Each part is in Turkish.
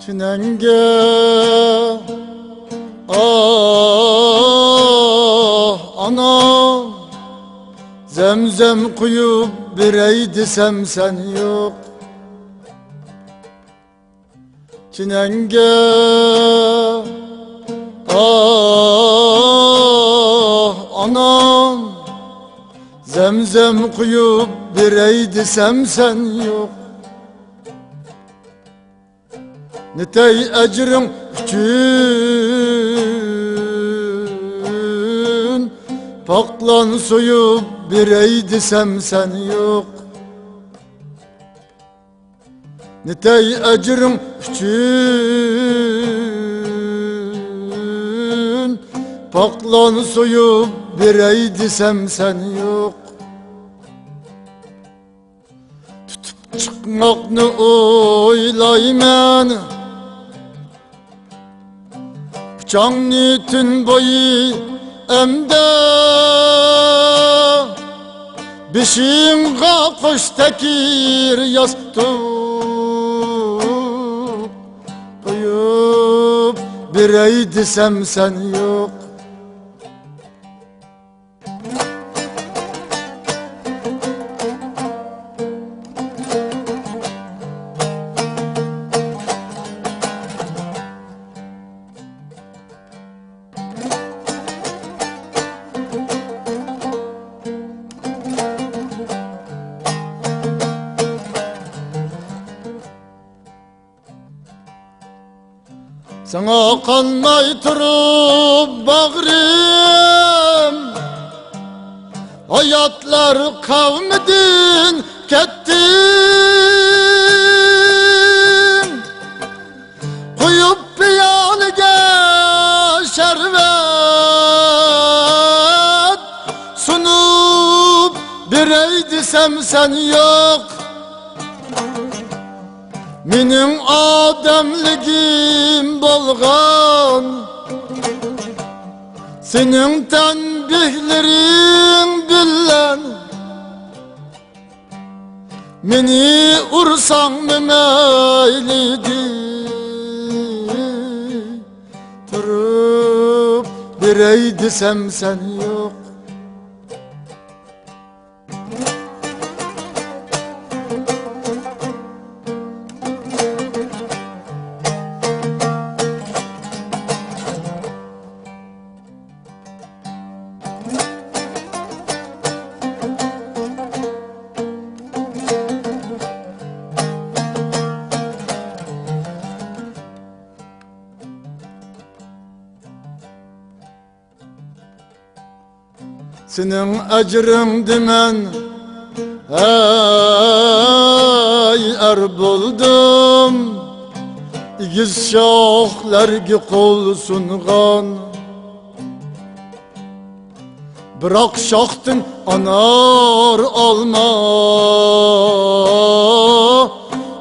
Çinenge ah anam, zemzem kuyup birey desem sen yok. Çinenge ah anam, zemzem kuyup birey desem sen yok. Nitey ecrin üçün paklan soyup birey desem sen yok. Nitey ecrin üçün paklan soyup birey desem sen yok. Tutup çıkmakны oylayman, Bıçağını tün boyu emde, Beşiğinga koş tekir yastık koyup birey desem sen yok. Sana kalmay turup bağrım, hayatlar kavmidin kettin. Koyup piyaliga şerbet sunup birey desem sen yok. Mening adamligim bolgan, sening tanbihlerin bilen meni ursan meylidi. Turup birey desem sen yok. Senin ecrin dimen ey er buldum, İgiz şahlarga kol sungan, Biroq şahdin anar alma,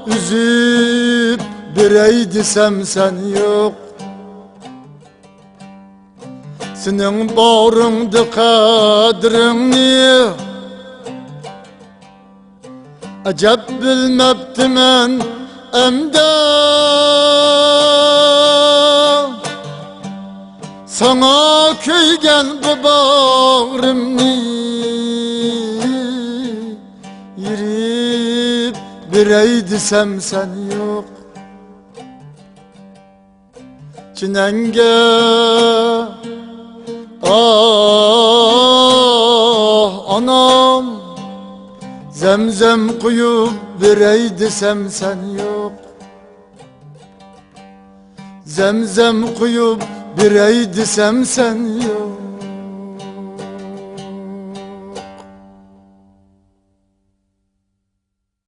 Üzüp birey desem sen yok. Senin bağrında kadrini acep bilmeptimen emde, sana köygen bu bağrımni yirip birey desem sen yok. Çinenge ah anam, zemzem kuyup birey desem sen yok. Zemzem kuyup birey desem sen yok.